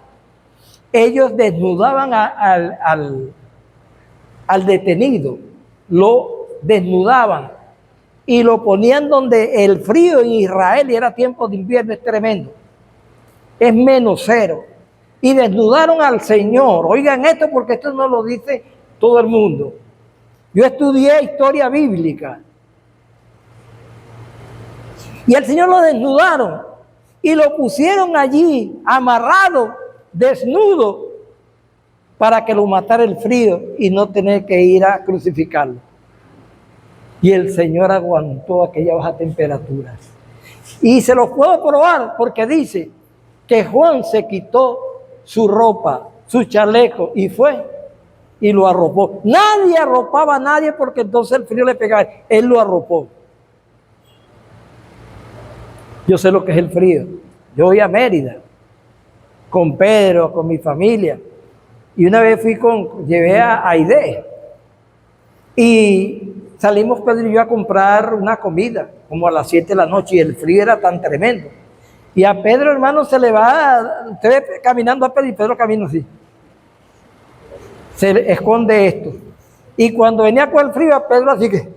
ellos desnudaban al detenido, lo desnudaban y lo ponían donde el frío en Israel, y era tiempo de invierno, es tremendo, es -0, y desnudaron al Señor. Oigan esto, porque esto no lo dice todo el mundo. Yo estudié historia bíblica y al Señor lo desnudaron y lo pusieron allí amarrado, desnudo, para que lo matara el frío y no tener que ir a crucificarlo. Y el Señor aguantó aquella baja temperatura. Y se los puedo probar porque dice que Juan se quitó su ropa, su chaleco, y fue y lo arropó. Nadie arropaba a nadie porque entonces el frío le pegaba. Él lo arropó. Yo sé lo que es el frío. Yo voy a Mérida con Pedro, con mi familia. Y una vez llevé a Aide. Y salimos Pedro y yo a comprar una comida, como a las 7 de la noche, y el frío era tan tremendo. Y a Pedro, hermano, se le va, usted ve caminando a Pedro, y Pedro camina así. Se le esconde esto. Y cuando venía con el frío, a Pedro así que,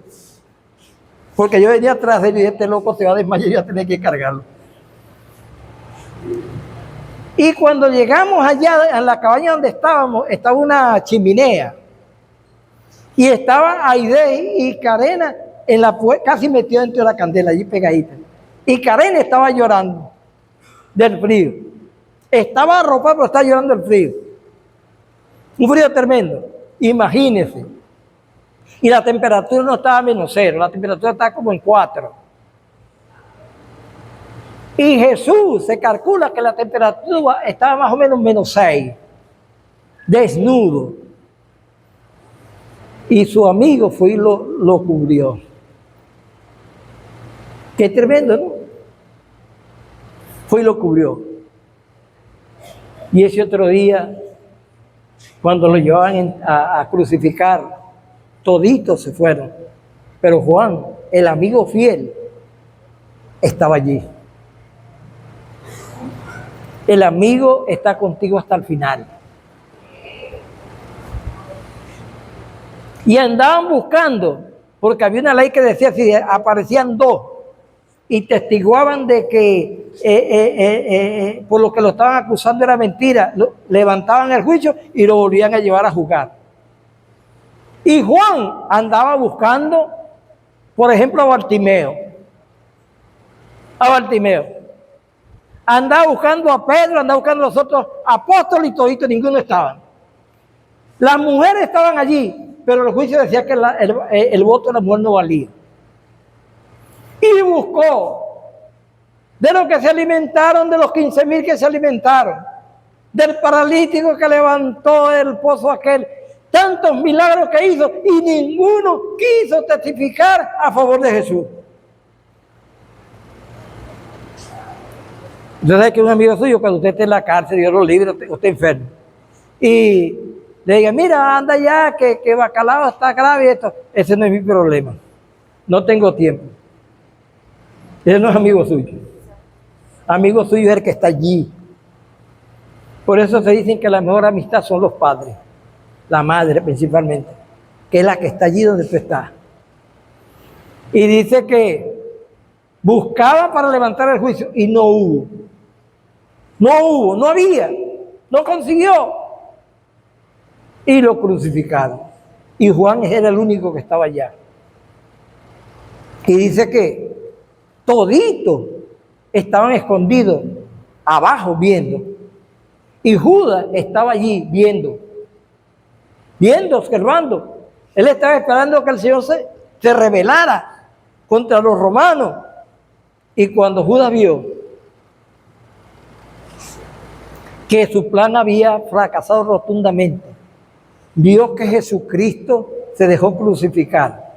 porque yo venía atrás de él y este loco se va a desmayar y voy a tener que cargarlo. Y cuando llegamos allá, en la cabaña donde estábamos, estaba una chimenea. Y estaba Aide y Karena casi metido dentro de la candela, allí pegadita. Y Karena estaba llorando del frío. Estaba arropada, pero estaba llorando del frío. Un frío tremendo, imagínense. Y la temperatura no estaba a -0, la temperatura estaba como en 4. Y Jesús, se calcula que la temperatura estaba más o menos -6, desnudo. Y su amigo fue y lo cubrió. Qué tremendo, ¿no? Fue y lo cubrió. Y ese otro día, cuando lo llevaban a crucificar, toditos se fueron. Pero Juan, el amigo fiel, estaba allí. El amigo está contigo hasta el final. Y andaban buscando, porque había una ley que decía, si aparecían 2 y testiguaban de que por lo que lo estaban acusando era mentira, levantaban el juicio y lo volvían a llevar a juzgar. Y Juan andaba buscando, por ejemplo, a Bartimeo. Andaba buscando a Pedro, andaba buscando a los otros apóstoles y toditos, ninguno estaba. Las mujeres estaban allí, pero el juicio decía que el voto de la mujer no valía. Y buscó de los que se alimentaron, de los 15,000 que se alimentaron, del paralítico que levantó el pozo aquel, tantos milagros que hizo, y ninguno quiso testificar a favor de Jesús. Yo sé que un amigo suyo, cuando usted esté en la cárcel, Dios lo libre, usted enfermo, y le diga, mira, anda ya, que Bacalao está grave y esto. Ese no es mi problema. No tengo tiempo. Ese no es amigo suyo. Amigo suyo es el que está allí. Por eso se dicen que la mejor amistad son los padres. La madre principalmente. Que es la que está allí donde tú estás. Y dice que buscaba para levantar el juicio y no hubo. No había. No consiguió. Y lo crucificaron. Y Juan era el único que estaba allá. Y dice que toditos estaban escondidos abajo viendo. Y Judas estaba allí viendo, observando. Él estaba esperando que el Señor se rebelara contra los romanos. Y cuando Judas vio que su plan había fracasado rotundamente, vio que Jesucristo se dejó crucificar,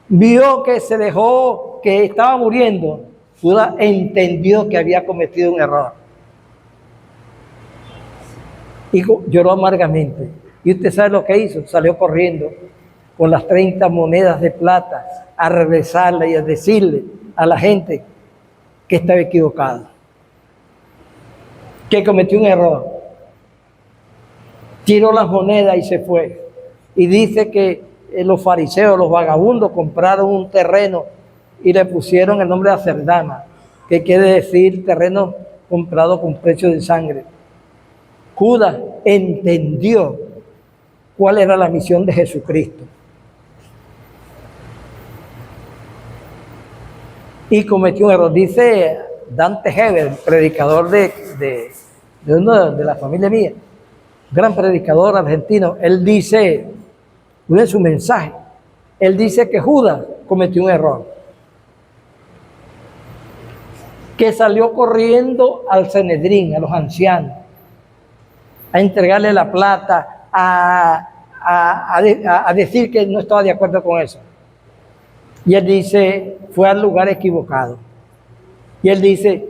vio que que estaba muriendo, Judas entendió que había cometido un error. Y lloró amargamente. Y usted sabe lo que hizo, salió corriendo con las 30 monedas de plata a regresarle y a decirle a la gente que estaba equivocado, que cometió un error. Tiró las monedas y se fue. Y dice que los fariseos, los vagabundos, compraron un terreno y le pusieron el nombre de Acerdama, que quiere decir terreno comprado con precio de sangre. Judas entendió cuál era la misión de Jesucristo. Y cometió un error. Dice Dante Gebel, predicador de la familia mía, gran predicador argentino, él dice, en su mensaje, él dice que Judas cometió un error, que salió corriendo al Sanedrín, a los ancianos, a entregarle la plata, a decir que no estaba de acuerdo con eso. Y él dice, fue al lugar equivocado. Y él dice,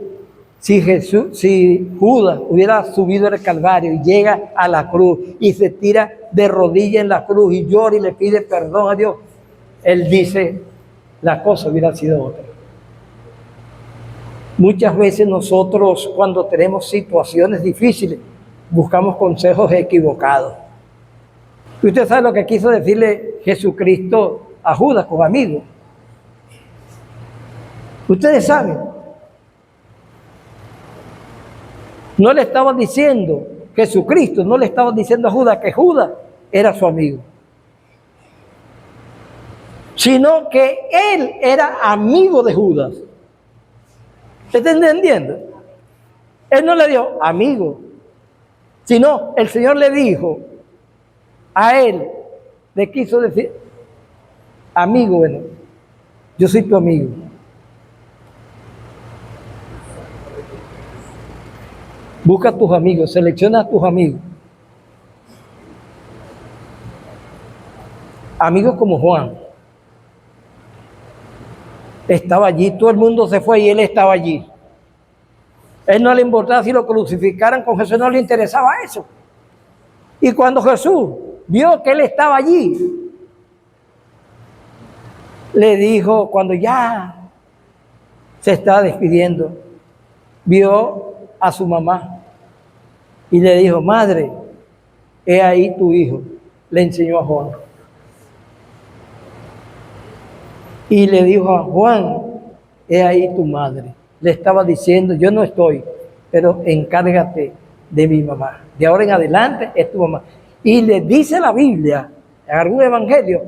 si Judas hubiera subido el Calvario y llega a la cruz y se tira de rodillas en la cruz y llora y le pide perdón a Dios, él dice, la cosa hubiera sido otra. Muchas veces nosotros, cuando tenemos situaciones difíciles, buscamos consejos equivocados. Y usted sabe lo que quiso decirle Jesucristo a Judas como amigo. Ustedes saben. No le estaba diciendo, Jesucristo no le estaba diciendo a Judas que Judas era su amigo, sino que él era amigo de Judas. ¿Usted está entendiendo? Él no le dijo amigo, sino el Señor le dijo a él, le quiso decir, amigo, bueno, yo soy tu amigo. Busca a tus amigos, selecciona a tus amigos. Amigos como Juan. Estaba allí, todo el mundo se fue y él estaba allí. Él no le importaba si lo crucificaran, con Jesús no le interesaba eso. Y cuando Jesús vio que él estaba allí, le dijo, cuando ya se estaba despidiendo, vio a su mamá y le dijo, madre, he ahí tu hijo. Le enseñó a Juan. Y le dijo a Juan, he ahí tu madre. Le estaba diciendo, yo no estoy, pero encárgate de mi mamá. De ahora en adelante es tu mamá. Y le dice la Biblia, en algún evangelio,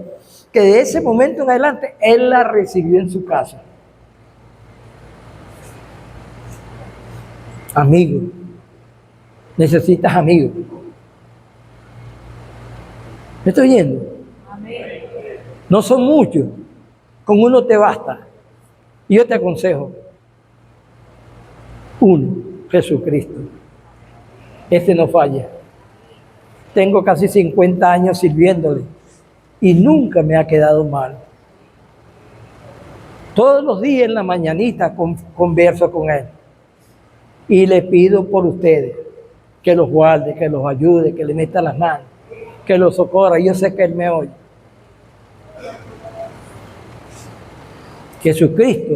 que de ese momento en adelante, él la recibió en su casa. Amigo. Necesitas amigos. ¿Me estoy oyendo? Amén. No son muchos. Con uno te basta. Y yo te aconsejo. Uno, Jesucristo. Ese no falla. Tengo casi 50 años sirviéndole y nunca me ha quedado mal. Todos los días en la mañanita converso con él y le pido por ustedes que los guarde, que los ayude, que le meta las manos, que los socorra. Yo sé que él me oye. Jesucristo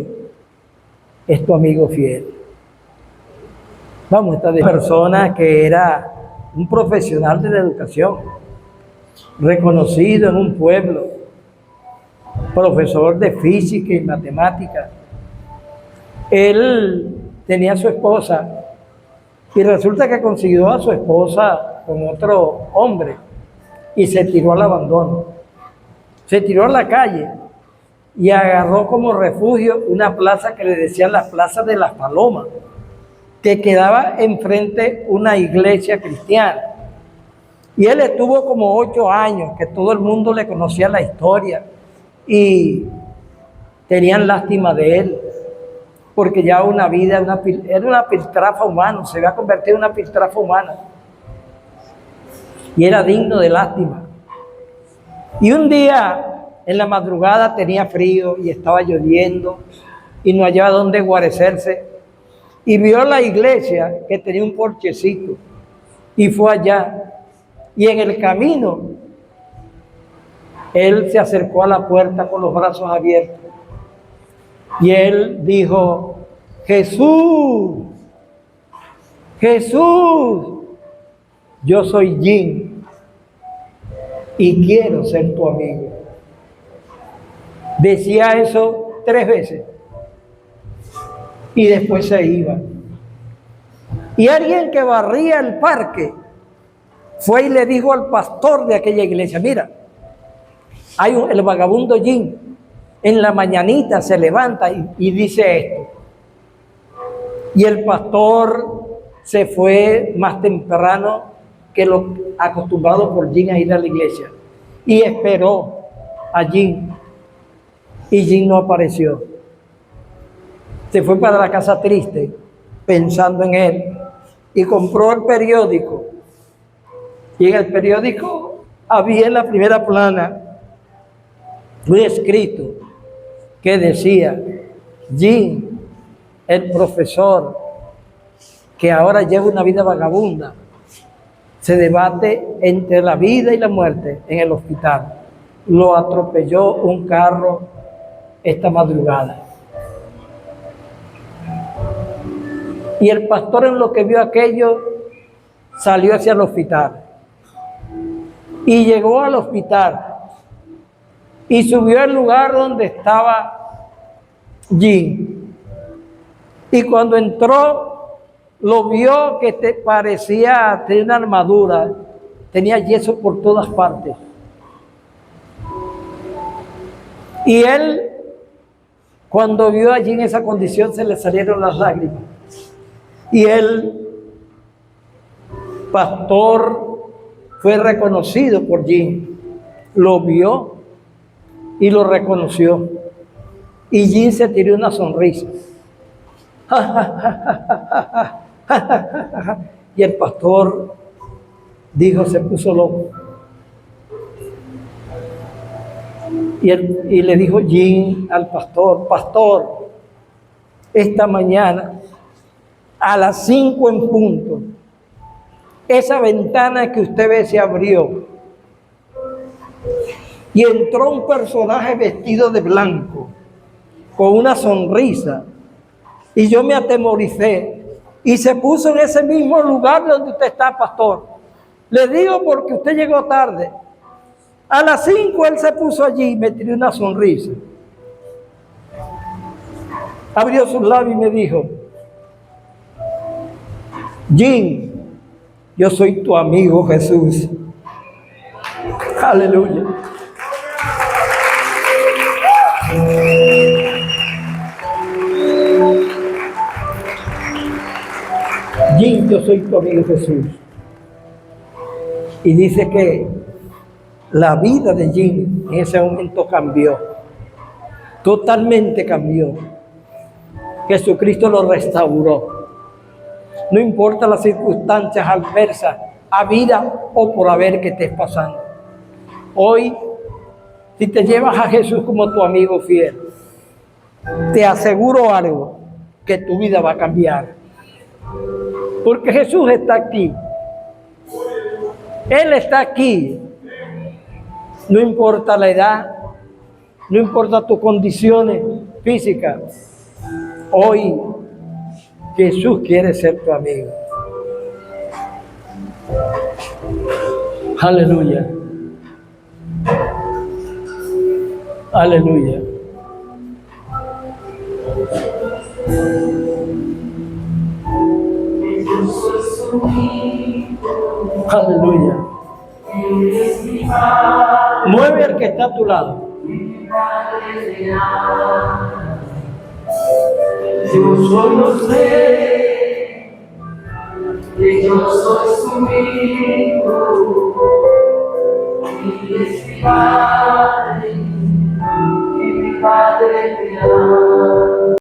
es tu amigo fiel. Vamos, esta persona que era un profesional de la educación, reconocido en un pueblo, profesor de física y matemática. Él tenía a su esposa y resulta que consiguió a su esposa con otro hombre y se tiró al abandono. Se tiró a la calle y agarró como refugio una plaza que le decían la Plaza de las Palomas, que quedaba enfrente una iglesia cristiana. Y él estuvo como 8 años, que todo el mundo le conocía la historia y tenían lástima de él, porque ya una vida, era una piltrafa humana, se había convertido en una piltrafa humana. Y era digno de lástima. Y un día, en la madrugada, tenía frío y estaba lloviendo y no hallaba dónde guarecerse. Y vio la iglesia que tenía un porchecito y fue allá. Y en el camino, él se acercó a la puerta con los brazos abiertos. Y él dijo: Jesús, Jesús, yo soy Jim y quiero ser tu amigo. Decía eso 3 veces y después se iba. Y alguien que barría el parque fue y le dijo al pastor de aquella iglesia: mira, hay el vagabundo Jim, en la mañanita se levanta y dice esto. Y el pastor se fue más temprano que lo acostumbrado por Jim a ir a la iglesia y esperó a Jim, y Jim no apareció. Se fue para la casa triste pensando en él y compró el periódico, y en el periódico había en la primera plana un escrito que decía: Jim, el profesor que ahora lleva una vida vagabunda, se debate entre la vida y la muerte en el hospital. Lo atropelló un carro esta madrugada. Y el pastor, en lo que vio aquello, salió hacia el hospital. Y llegó al hospital y subió al lugar donde estaba Jim. Y cuando entró, lo vio que parecía tener una armadura, tenía yeso por todas partes. Y él, cuando vio allí en esa condición, se le salieron las lágrimas. Y el pastor fue reconocido por Jim, lo vio y lo reconoció. Y Jim se tiró una sonrisa. Y el pastor dijo, se puso loco. Y le dijo Jim al pastor: pastor, esta mañana a las 5 en punto, esa ventana que usted ve se abrió y entró un personaje vestido de blanco con una sonrisa, y yo me atemoricé y se puso en ese mismo lugar donde usted está, pastor. Le digo porque usted llegó tarde. A las 5 él se puso allí y me tiró una sonrisa. Abrió sus labios y me dijo: Jim, yo soy tu amigo Jesús. Aleluya. Jim, yo soy tu amigo Jesús. Y dice que la vida de Jim en ese momento cambió. Totalmente cambió. Jesucristo lo restauró. No importa las circunstancias adversas, a vida o por haber que estés pasando. Hoy, si te llevas a Jesús como tu amigo fiel, te aseguro algo, que tu vida va a cambiar. Porque Jesús está aquí. Él está aquí. No importa la edad, no importa tus condiciones físicas. Hoy Jesús quiere ser tu amigo. Aleluya. Aleluya. Aleluya. Mueve al que está a tu lado Yo solo sé que yo soy su hijo, y es mi padre me ama.